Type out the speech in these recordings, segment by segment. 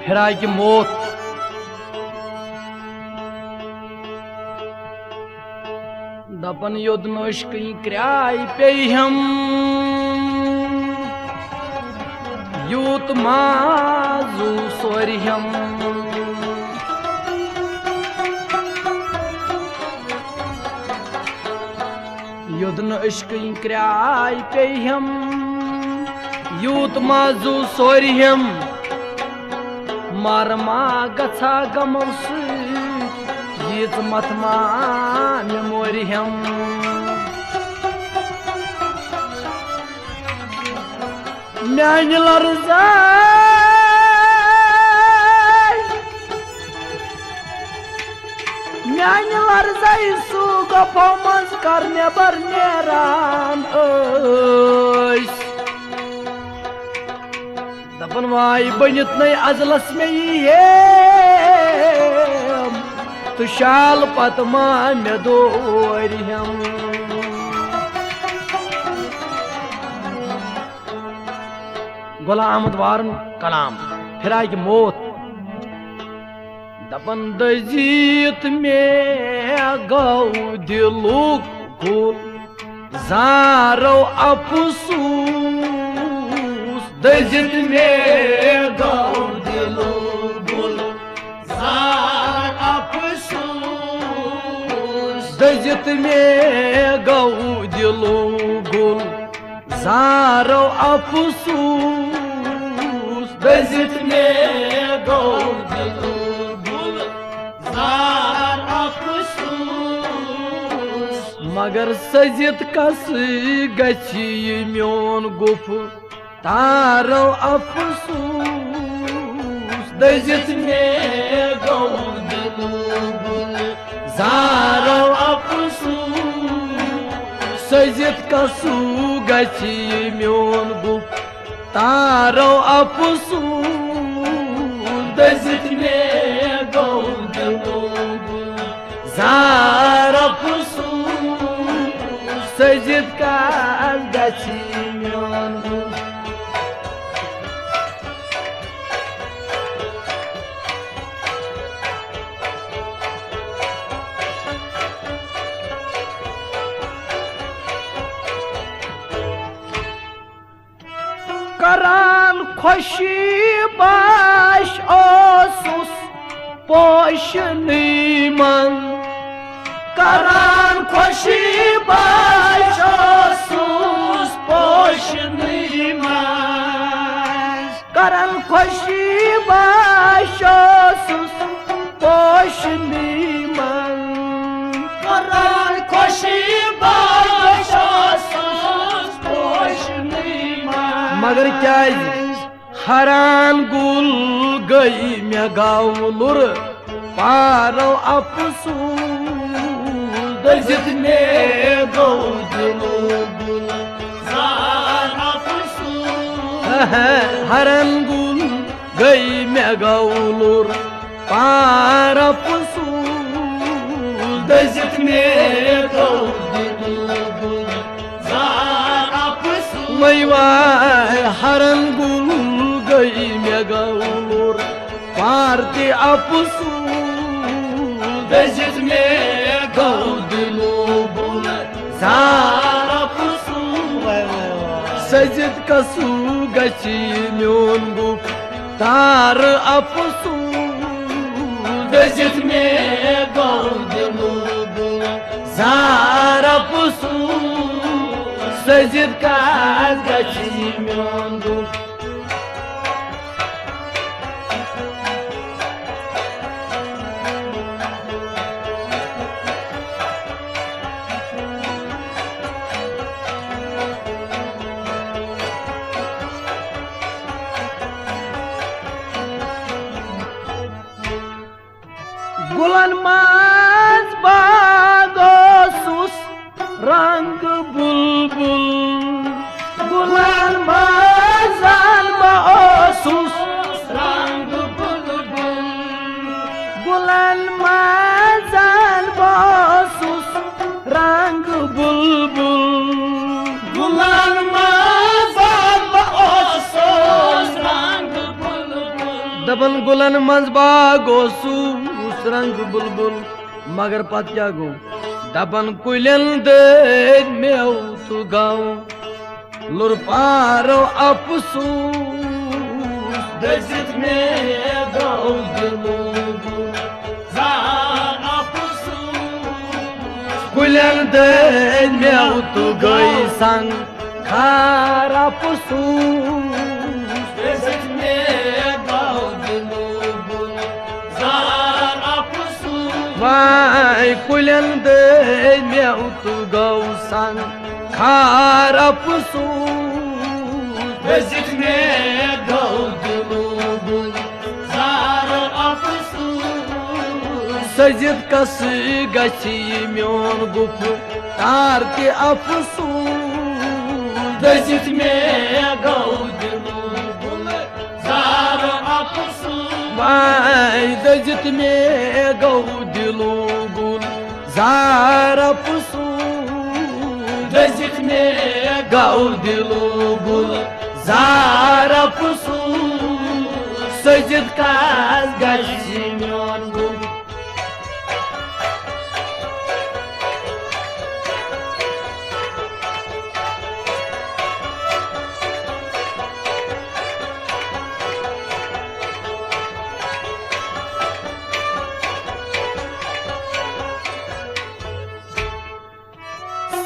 फिर कि मौत दपन योद नोश कहीं क्राय पे हम यूत माजू सोर हम युद्ध इश्क क्राय पे हम यूत माजू सोरियम मारमा गथा गमो यीत मतमा मोरियम मान लर्जाई सू गफो मज कर नेबर नेरान दपन वाई बनित नई अजलस में ये तो शाल पतमा में दोरियम गुलाम अहमद वारन कलाम फिर आई कि मौत दपन दजीत में गौ दिलुक गुल जारो अफसूस दजित में गौ दिलुक गुल जार अफसूस दजित में गौ दिलुक गुल जारो अफसूस दजित में गौ दिलुक मगर सजित कस गछि म्योन गुफ तारो अफसूस दजित में गौ दिलुक जारो अफसूस सजित कसु गछि म्योन गुफ तारो अफसूस दजित में गौ दिलुक जारो अफसूस सजित का गछि म्योन गुफ करान खुशी बाश ओसुस पोशनी मन करान खुशी बाश ओसुस पोशनी मन करान खुशी बाश ओसुस पोशनी मन करान खुशी बाश ओसुस पोशनी मन मगर क्या हरान गुल गई मैं गाउलुर पारो अफसूस दजित में गौ दिलुक जार अफसूस हरान गुल गई मैं गाउलुर पारो अफसूस दजित में गौ दिलुक जार अफसूस मैवाय हरान गुल गई मैं गाउलुर पारती अफसूस दजित में गौ दिलुक जार अफसूस सजित कसु गछि म्योन गुफ तार अफसूस दजित में गौ दिलुक जार अफसूस सजित का गछि म्योन गुफ गुलन माज बागोसुस रंग बुलबुल गुलन माजान बागोसुस रंग बुलबुल गुलन माजान बागोसुस रंग बुलबुल गुलन माजान बागोसुस दबन गुलन मंज बागो सूस रंग बुलबुल मगर पत क्या गो दबन कुलन दे मेव तु गाँव लुर पारो अफसूस दजित में गाँव दिलो जार अफसूस कुलन दे मेव तु गई संग खार अफसूस दजित में गाँव दिलो जार अफसूस वाई कुलन दे मेव तु गौ संग खार अफसूस दजित में गाँव दिलो जार अफसूस सजिद कस गछि म्योन गुफ तार के अफसूस दजित में गाँव दिलो जार अफसूस वाई दजित में गाँव दिलो जार अफसूस दजित में गाँव दिलो जार अफसूस सजिद कस गछि म्योन गुफ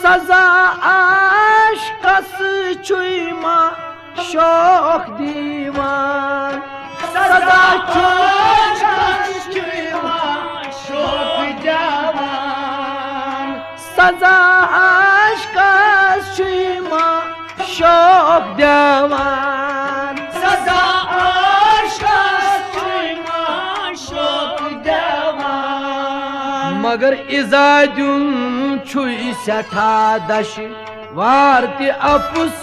सजा आशकस छुईमा शोक दीवान सजा आशकस छुईमा शोक जवान सजा आशकस छुईमा शोक जवान सजा आशकस छुईमा शोक जवान मगर इजाजुन छुई सठा दश वारती अफसूस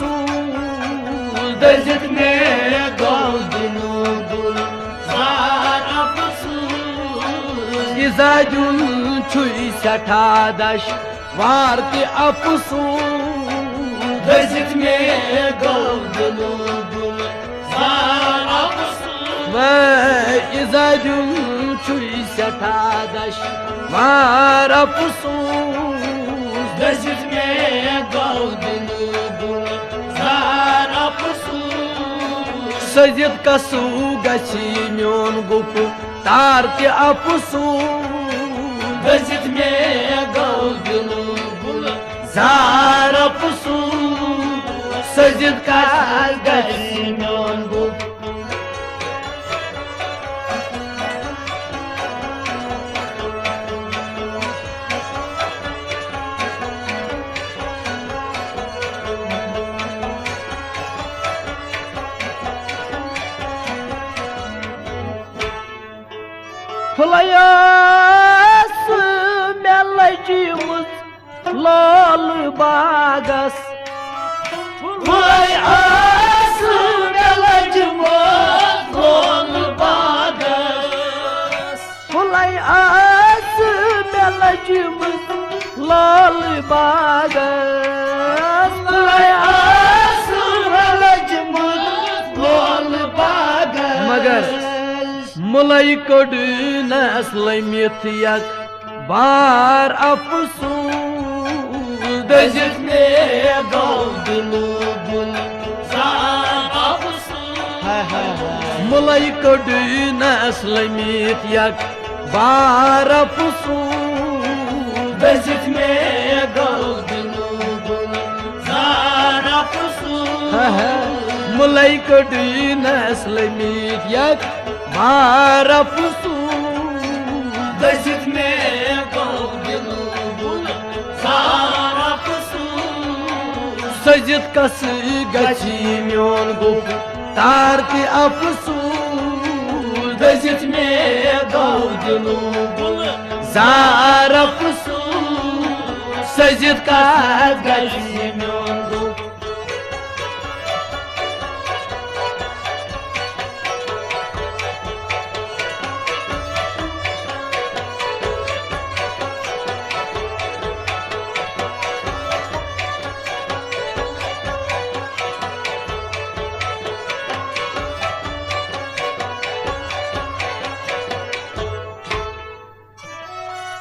दजित में गाँव दिलो जार अफसूस इजाजुन छुई सठा दश वारती अफसूस दजित में गाँव दिलो जार अफसूस वह इजाजुन छुई सठा दश वार अफसूस दजित में गाँव दिलो जार अफसूस सजिद कसू गछि म्योन गुफ तार के अफसूस दजित में गाँव दिलो जार अफसूस सजिद कस गछि म्योन गुफ फुलयस में लजिमुत लाल बागस फुलयस में लजिमुत लाल बागस फुलयस में लजिमुत लाल बागस फुलयस में लजिमुत लाल बागस मगर मुलई कोड नस्लमित यक बार अफसूस दजित में गाँव दिलो जार अफसूस मुलई कोड नस्लमित यक बार अफसूस दजित में गाँव दिलो जार अफसूस मुलई कोड नस्लमित यक बार अफसूस दजित में गाँव दिलो जार अफसूस सजिद कस गछि म्योन गुफ तार के अफसूस दजित में गाँव दिलो जार अफसूस सजिद कस गछि म्योन गुफ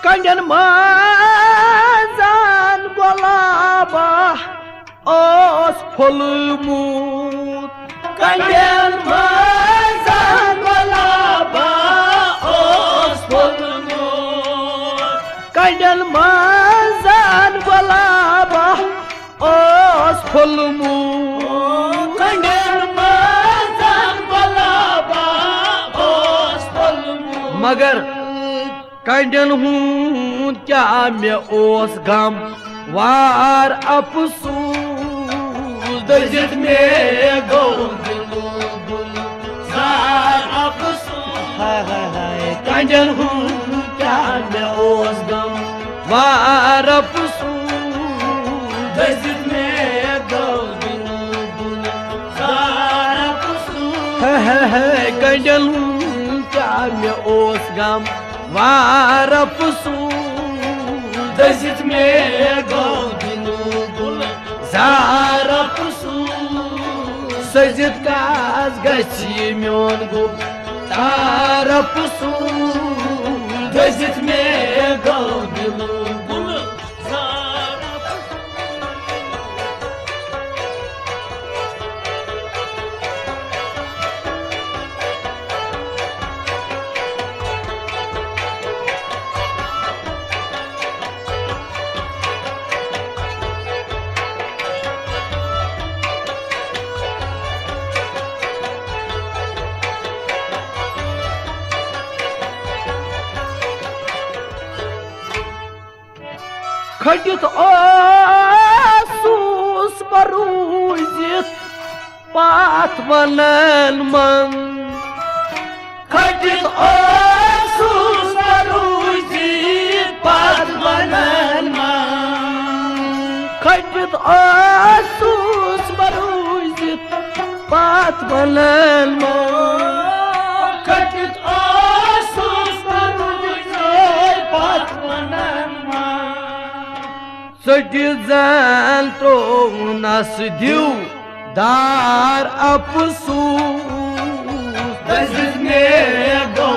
कंडन माजान गुलाबा ओस फुलमूत कंडन माजान गुलाबा ओस फुलमूत कंडन माजान गुलाबा ओस फुलमूत कंडन माजान गुलाबा ओस फुलमूत मगर कंडन हूँ क्या मैं ओस गम वार अफसूस दर्जत में गो सार अफसूस कंडन हूँ क्या मैं ओस गम वार अफसूस दर्जत में गो सार अफसूस कंडन हूँ क्या मैं ओस गम वार अफसूस दर्जत में गो जार अफसूस सजित काज गछि म्योन गो तार अफसूस दर्जत में गो खटित आसूस बरूजित पाथ बनन मन खटित आसूस बरूजित पाथ बनन मन खटित आसूस बरूजित पाथ बनन मन खटित आसूस बरूजित पाथ बनन सजन तो नस दिव दार अफसूस दर्जत में गो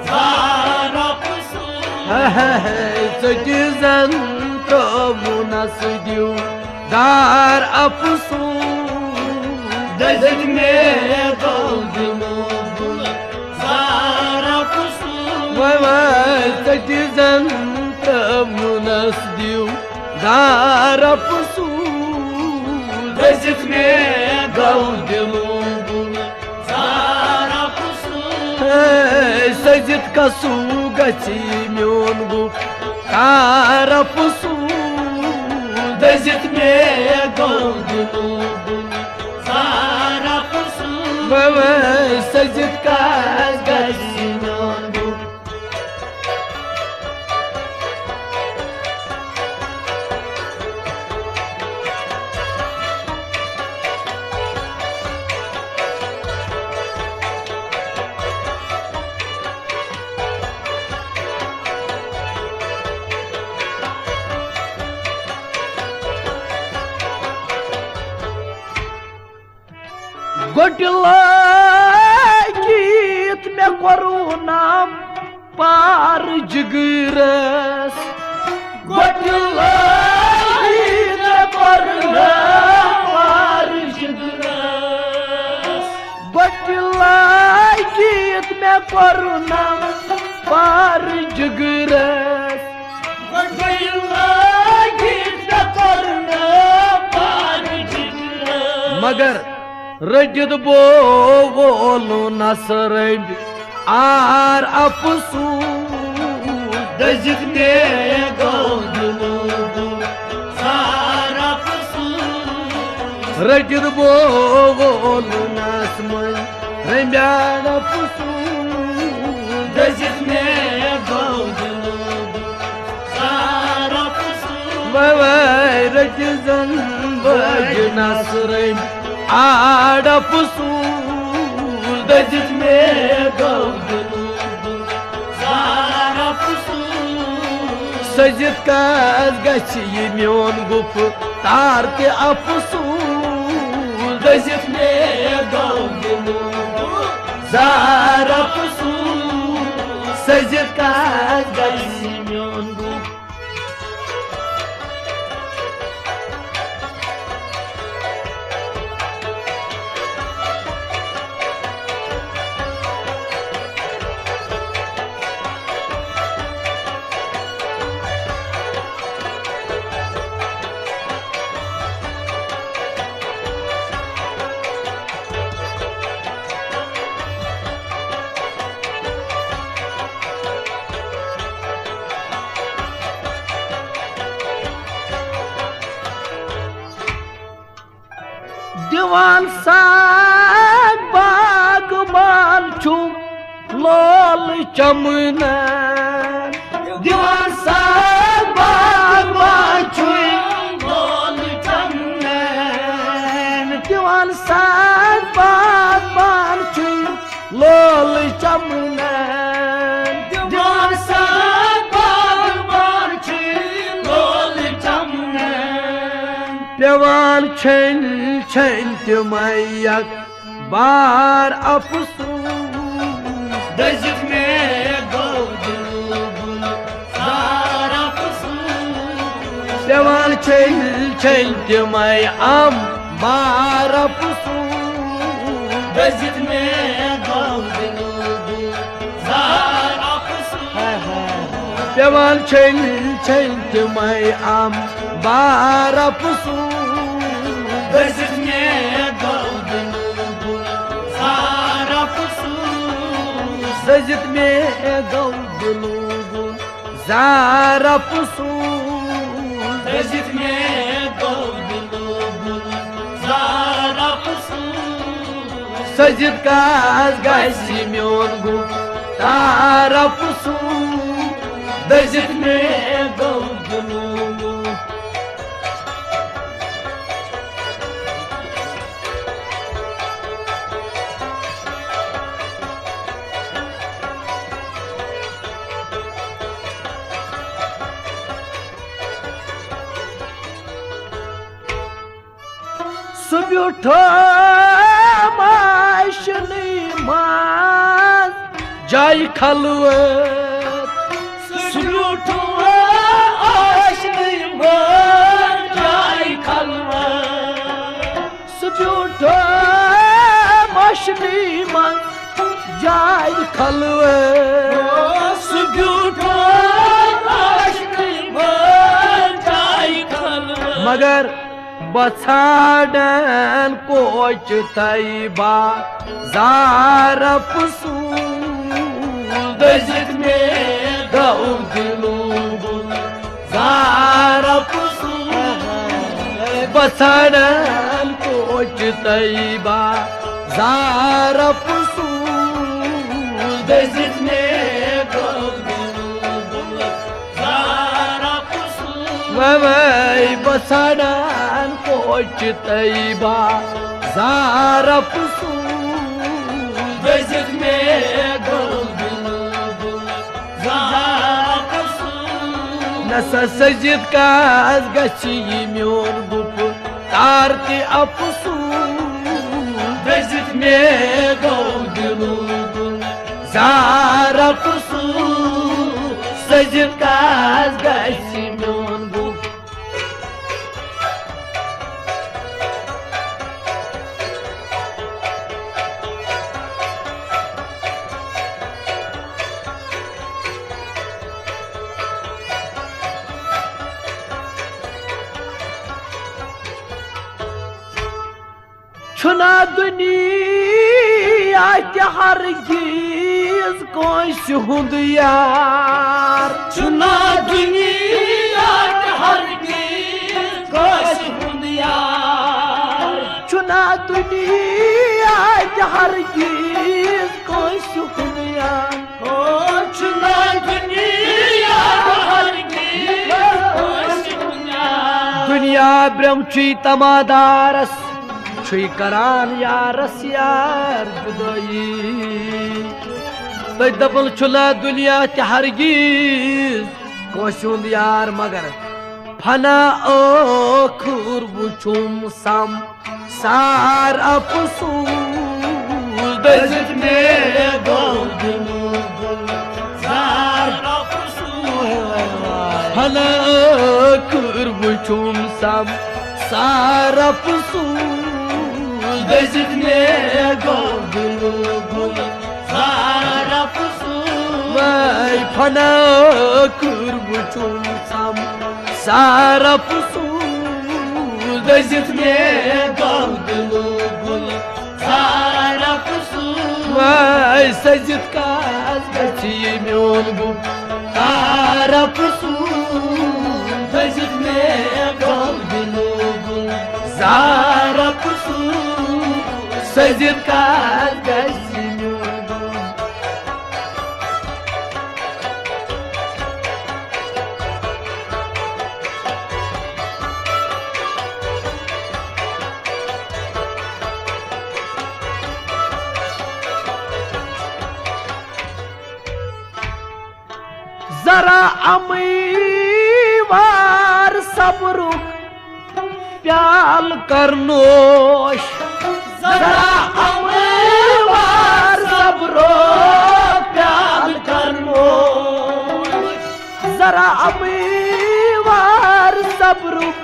दार अफसूस सजन तो नस दिव दार अफसूस दर्जत में गो दार अफसूस सजन मुनस दिव दार अफसूस दर्जत में गो दार अफसूस सजित कसू गछि म्योन गो तार अफसूस दर्जत में गो दार अफसूस सजित काज गछि म्योन गो गीत में करू नाम पार जिगरस गीत में करू नाम पार जिगरस गीत में करू नाम पार जिगरस गीत में करू नाम पार जिगरस मगर रजत बोलो नसरब आर अफसूस दर्जत में गो सार अफसूस रजत बोलो नसमन रम्यान अफसूस दर्जत में गो सार अफसूस रजतन बज नसरब आड़ अफसूस दर्जत में गो सार अफसूस सजित काज गछि म्योन गुफ तार के अफसूस दर्जत में गो जार अफसूस सजित काज Divan sak bagman çum lol çamına Divan sak bagman çum lol çamına Divan sak bagman çum lol çamına Divan sak bagman çum lol çamına Divan çen çen tümayak bar apsus Dezit me gavdul zar apsus Divan çen çen tümayam bar apsus Dezit me gavdul zar apsus Divan çen çen tümayam bar apsus Dezit me gavdul zar apsus Dezit me gavdul zar apsus Dezit me gavdul zar apsus Sazit kaz gasimyon gu tar apsus Dezit me gavdul Subjuta maşni maz jay khalwat Subjuta maşni maz jay khalwat Subjuta maşni maz jay khalwat Subjuta maşni maz jay khalwat Magar बछाड़न कोच तैबा जार पसूल दजित में गौदिलू जार पसूल बछाड़न कोच तैबा जार पसूल दजित में गौदिलू जार पसूल वै बछाड़न कोच तैबा जार पसूल दजित में गौदिलू जार पसूल नसा सजित काज गछि म्योन गुप तारति अपसूल दजित में गौदिलू जार पसूल सजित काज गछि म्योन गुप Çuna dünya ki hergiz koşu hund yar Çuna dünya ki hergiz koşu hund yar Çuna dünya ki hergiz koşu hund yar Çuna dünya ki hergiz koşu hund yar Dünya bremçi tamadaras Çuy karan yaras yar judayi Tey dabal çula dünya ki hergiz koşund yar magar Fana okur buçum sam sar apsul Dezit me gavdilu zar apsul Fana okur buçum sam sar apsul Dezit me gavdilu zar apsul Vay fana kurbuçum sam sar apsul Dezit me gavdilu zar apsul Vay sezit kaz gaçiyim yolgu zar apsul Dezit me gavdilu zar apsul Sajid काज गसी जरा अमीवार सबरुक प्याल करनोश जरा अमीवार सबरुक प्याल करनोश जरा अमीवार सबरुक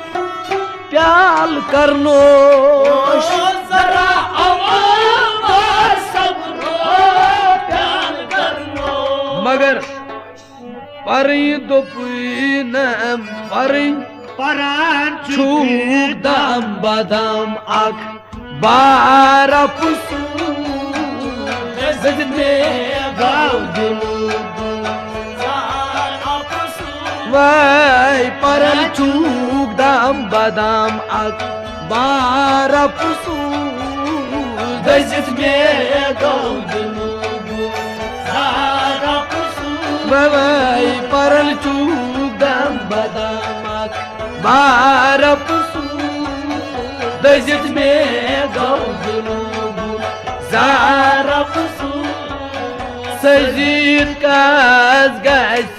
प्याल करनोश जरा अमीवार सबरुक प्याल करनोश मगर परी दोपुन परी परान छूक दाम बादाम आख बारा पुसू सजने गाँव वाई परल छूक दाम बादाम आख बारा पुसू सजने गाँव वाई परल छूक दाम बादाम आख बारा पुसू दजित में गौजनू जारा पुसू सजीद काज गस